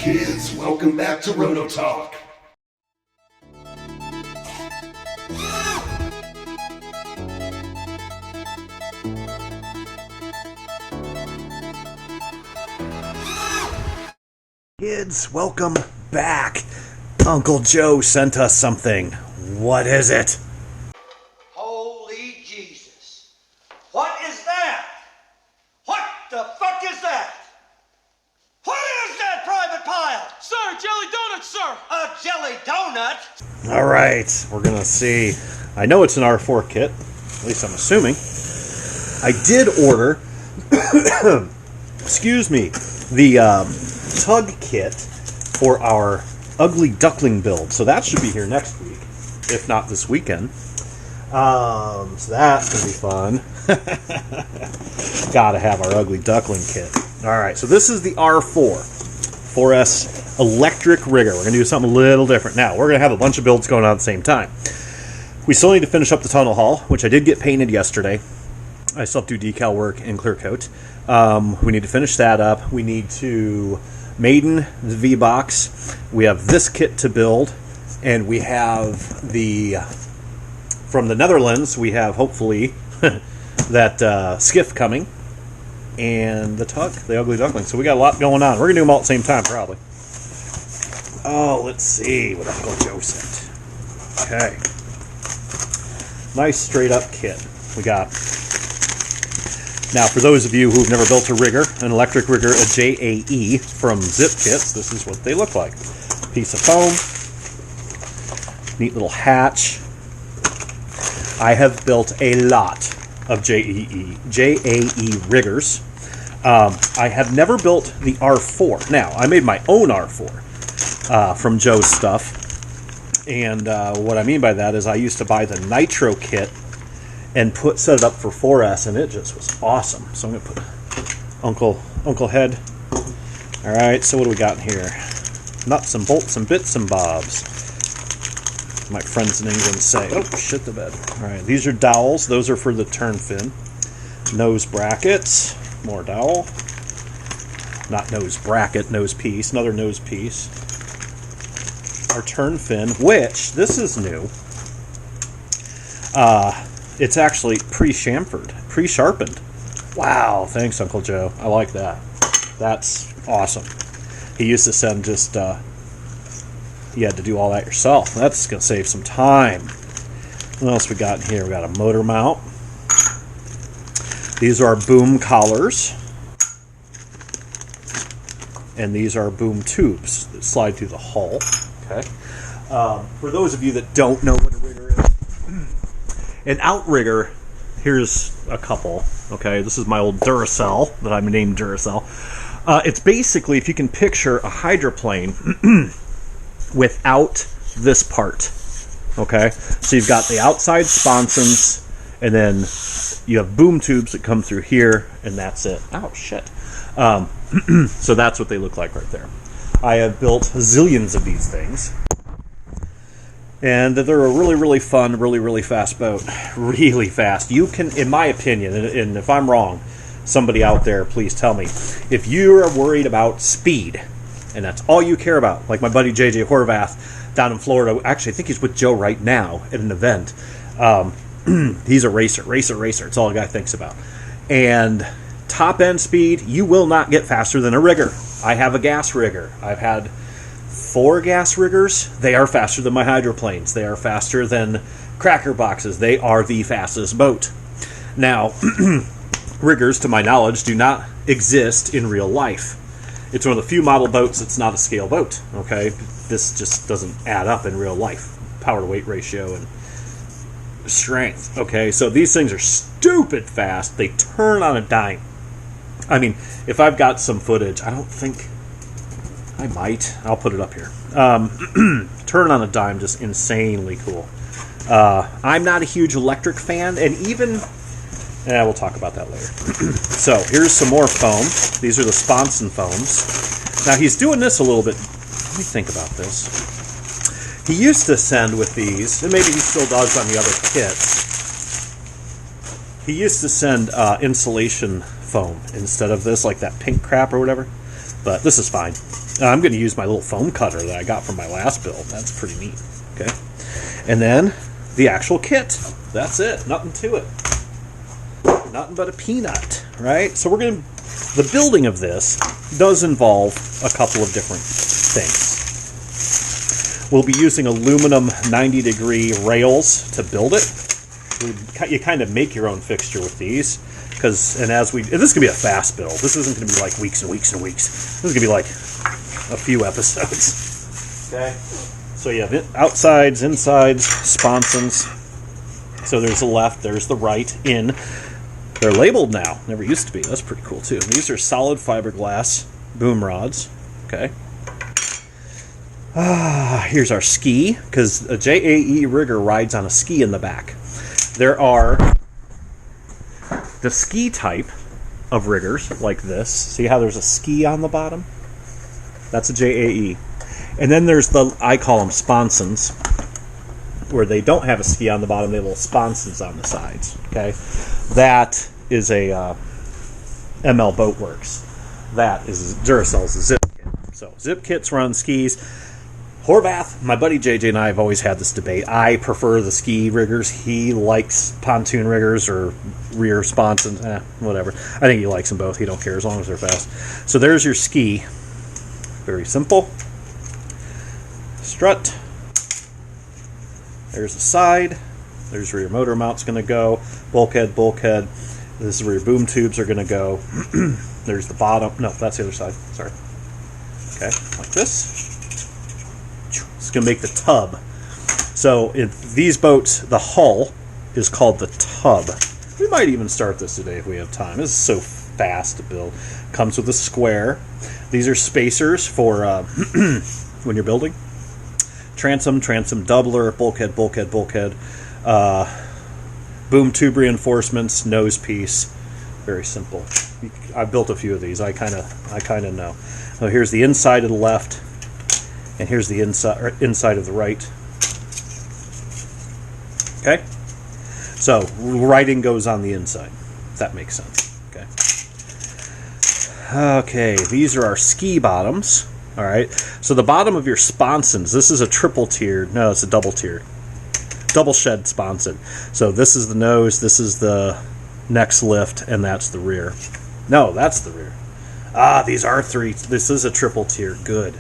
Kids, welcome back to Roto Talk. Kids, welcome back. Uncle Joe sent us something. What is it? Holy Jesus. What is that? What the fuck is that? What is that, Private Pile? Sir, jelly donuts, sir! A jelly donut? All right, we're going to see. I know it's an R4 kit. At least I'm assuming. I did order, excuse me, the tug kit for our ugly duckling build. So that should be here next week, if not this weekend. So that's going to be fun. Gotta have our ugly duckling kit. Alright, so this is the R4 4S electric rigger. We're going to do something a little different. Now, we're going to have a bunch of builds going on at the same time. We still need to finish up the tunnel hull, which I did get painted yesterday. I still have to do decal work and clear coat. We need to finish that up. We need to maiden the V-Box. We have this kit to build, and we have the... From the Netherlands, we have, hopefully, that skiff coming, and the tug, the ugly duckling. So we got a lot going on. We're going to do them all at the same time, probably. Oh, let's see what Uncle Joe sent. Okay. Nice straight-up kit we got. Now, for those of you who've never built a rigger, an electric rigger, a JAE from ZippKits, this is what they look like. Piece of foam, neat little hatch. I have built a lot of JAE riggers. I have never built the R4. Now, I made my own R4 from Joe's stuff. And what I mean by that is I used to buy the Nitro kit and set it up for 4S, and it just was awesome. So I'm going to put Uncle Head. All right, so what do we got in here? Nuts and bolts and bits and bobs. My friends in England say, oh, shit the bed. All right, these are dowels. Those are for the turn fin. Nose brackets. More dowel. Not nose bracket, nose piece. Another nose piece. Our turn fin, which, this is new. It's actually pre-chamfered, pre-sharpened. Wow, thanks, Uncle Joe. I like that. That's awesome. He used to send just... you had to do all that yourself. That's going to save some time. What else we got in here? We got a motor mount. These are our boom collars. And these are boom tubes that slide through the hull. Okay. For those of you that don't know what a rigger is, an outrigger, here's a couple. Okay, this is my old Duracell that I'm named Duracell. It's basically, if you can picture a hydroplane without this part. Okay, so you've got the outside sponsons, and then you have boom tubes that come through here, and that's it. Oh shit. So that's what they look like right there. I have built zillions of these things, and they're a really, really fun, really, really fast boat. Really fast. You can, in my opinion, and if I'm wrong, somebody out there, please tell me. If you are worried about speed, and that's all you care about, like my buddy JJ Horvath down in Florida. Actually, I think he's with Joe right now at an event. He's a racer. It's all a guy thinks about. And top end speed, you will not get faster than a rigger. I have a gas rigger. I've had 4 gas riggers. They are faster than my hydroplanes. They are faster than cracker boxes. They are the fastest boat. Now, riggers, to my knowledge, do not exist in real life. It's one of the few model boats that's not a scale boat, okay? This just doesn't add up in real life. Power to weight ratio and strength, okay? So these things are stupid fast. They turn on a dime. I mean, if I've got some footage, I don't think... I might. I'll put it up here. Turn on a dime, just insanely cool. I'm not a huge electric fan, and even... we'll talk about that later. So, here's some more foam. These are the sponson foams. Now, he's doing this a little bit... Let me think about this. He used to send with these, and maybe he still does on the other kits. He used to send insulation foam instead of this, like that pink crap or whatever. but this is fine. I'm going to use my little foam cutter that I got from my last build. That's pretty neat. Okay, and then the actual kit. That's it. Nothing to it. Nothing but a peanut, right? So we're going to... The building of this does involve a couple of different things. We'll be using aluminum 90-degree rails to build it. You kind of make your own fixture with these. This is going to be a fast build. This isn't going to be like weeks and weeks and weeks. This is going to be like a few episodes. Okay? So you have outsides, insides, sponsons. So there's the left, there's the right, in. They're labeled now. Never used to be. That's pretty cool, too. These are solid fiberglass boom rods. Okay. Here's our ski, because a JAE rigger rides on a ski in the back. There are the ski type of riggers, like this. See how there's a ski on the bottom? That's a JAE. And then there's I call them sponsons, where they don't have a ski on the bottom, they have little sponsons on the sides. Okay? That is a ML Boatworks. That is Duracell's ZippKit. So ZippKits run skis. Horvath, my buddy JJ and I have always had this debate. I prefer the ski riggers. He likes pontoon riggers or rear sponsons. Whatever. I think he likes them both. He don't care as long as they're fast. So there's your ski. Very simple. Strut. There's the side. There's where your motor mount's going to go. Bulkhead, bulkhead. This is where your boom tubes are going to go. There's the bottom. No, that's the other side. Sorry. Okay, like this. It's going to make the tub. So in these boats, the hull is called the tub. We might even start this today if we have time. This is so fast to build. Comes with a square. These are spacers for when you're building. Transom, doubler, bulkhead, bulkhead. Boom tube reinforcements, nose piece. Very simple. I've built a few of these. I kind of know. So here's the inside of the left, and here's the inside of the right. Okay. So writing goes on the inside. If that makes sense. Okay. Okay. These are our ski bottoms. All right. So the bottom of your sponsons. This is a triple tiered. No, it's a double tiered. Double shed sponson. So this is the nose, this is the next lift, and that's the rear. No, that's the rear. These are three. This is a triple tier. Good.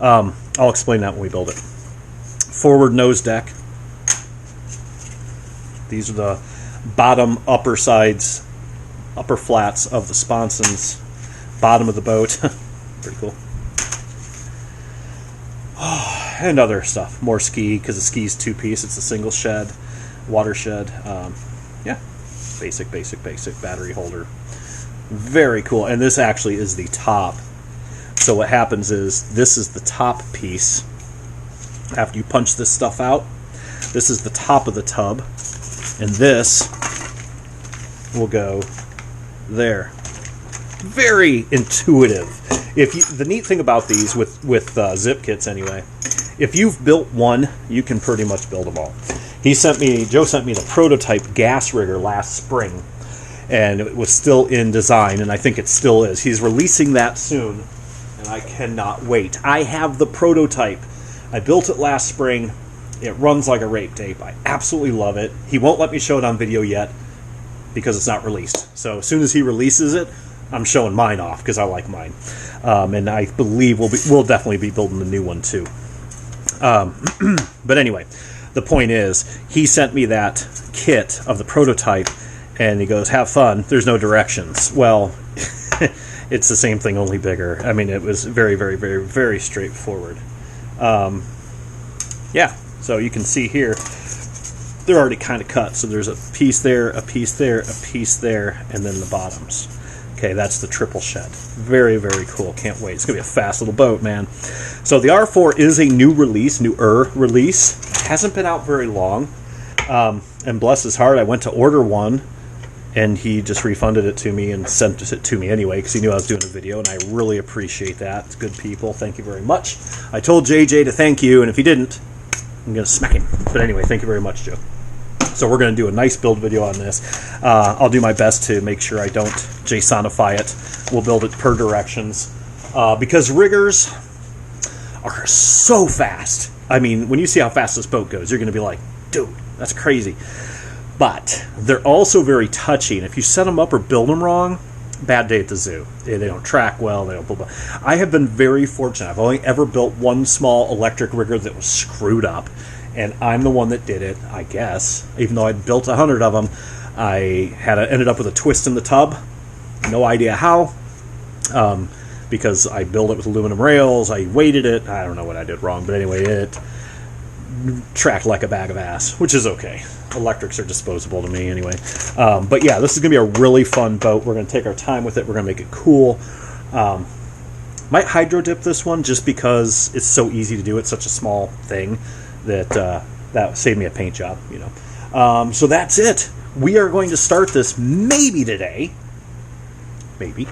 I'll explain that when we build it. Forward nose deck. These are the bottom upper sides, upper flats of the sponsons. Bottom of the boat. Pretty cool. And other stuff. More ski, because the ski's two-piece. It's a single shed, water shed. Yeah, basic battery holder. Very cool. And this actually is the top. So what happens is, this is the top piece. After you punch this stuff out, this is the top of the tub. And this will go there. Very intuitive. The neat thing about these with ZippKits anyway, if you've built one, you can pretty much build them all. Joe sent me the prototype gas rigger last spring, and it was still in design, and I think it still is. He's releasing that soon, and I cannot wait. I have the prototype. I built it last spring. It runs like a rape tape. I absolutely love it. He won't let me show it on video yet because it's not released. So as soon as he releases it, I'm showing mine off because I like mine. And I believe we'll definitely be building the new one too. But anyway, the point is, he sent me that kit of the prototype, and he goes, have fun. There's no directions. Well, it's the same thing, only bigger. I mean, it was very, very, very, very straightforward. Yeah, so you can see here, they're already kind of cut. So there's a piece there, a piece there, a piece there, and then the bottoms. Okay, that's the triple shed. Very, very cool. Can't wait. It's going to be a fast little boat, man. So the R4 is a newer release. Hasn't been out very long. And bless his heart, I went to order one, and he just refunded it to me and sent it to me anyway because he knew I was doing a video, and I really appreciate that. It's good people. Thank you very much. I told JJ to thank you, and if he didn't, I'm going to smack him. But anyway, thank you very much, Joe. So we're going to do a nice build video on this. I'll do my best to make sure I don't JSONify it. We'll build it per directions. Because riggers are so fast. I mean, when you see how fast this boat goes, you're going to be like, dude, that's crazy. But they're also very touchy, and if you set them up or build them wrong, bad day at the zoo. They don't track well, they don't blah, blah. I have been very fortunate. I've only ever built one small electric rigger that was screwed up, and I'm the one that did it, I guess. Even though I'd built 100 of them, I ended up with a twist in the tub. No idea how. Because I built it with aluminum rails, I weighted it, I don't know what I did wrong, but anyway, it tracked like a bag of ass, which is okay. Electrics are disposable to me anyway. But yeah, this is going to be a really fun boat. We're going to take our time with it. We're going to make it cool. Might hydro dip this one just because it's so easy to do. It's such a small thing that saved me a paint job, you know. So that's it. We are going to start this maybe today. Maybe.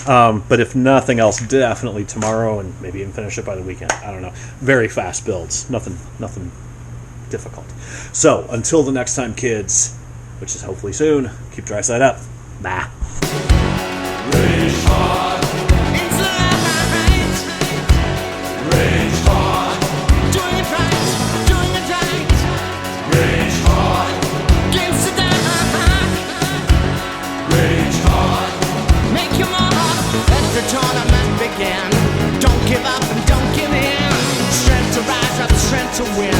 But if nothing else, definitely tomorrow, and maybe even finish it by the weekend. I don't know. Very fast builds. Nothing difficult. So, until the next time, kids, which is hopefully soon, keep dry side up. Bye. Rage hard. It's light. Rage hard. Doing it right. Doing it right. Rage hard. Against the Rage hard. make your mark. Let the tournament begin. Don't give up and don't give in. Strength to rise up, strength to win.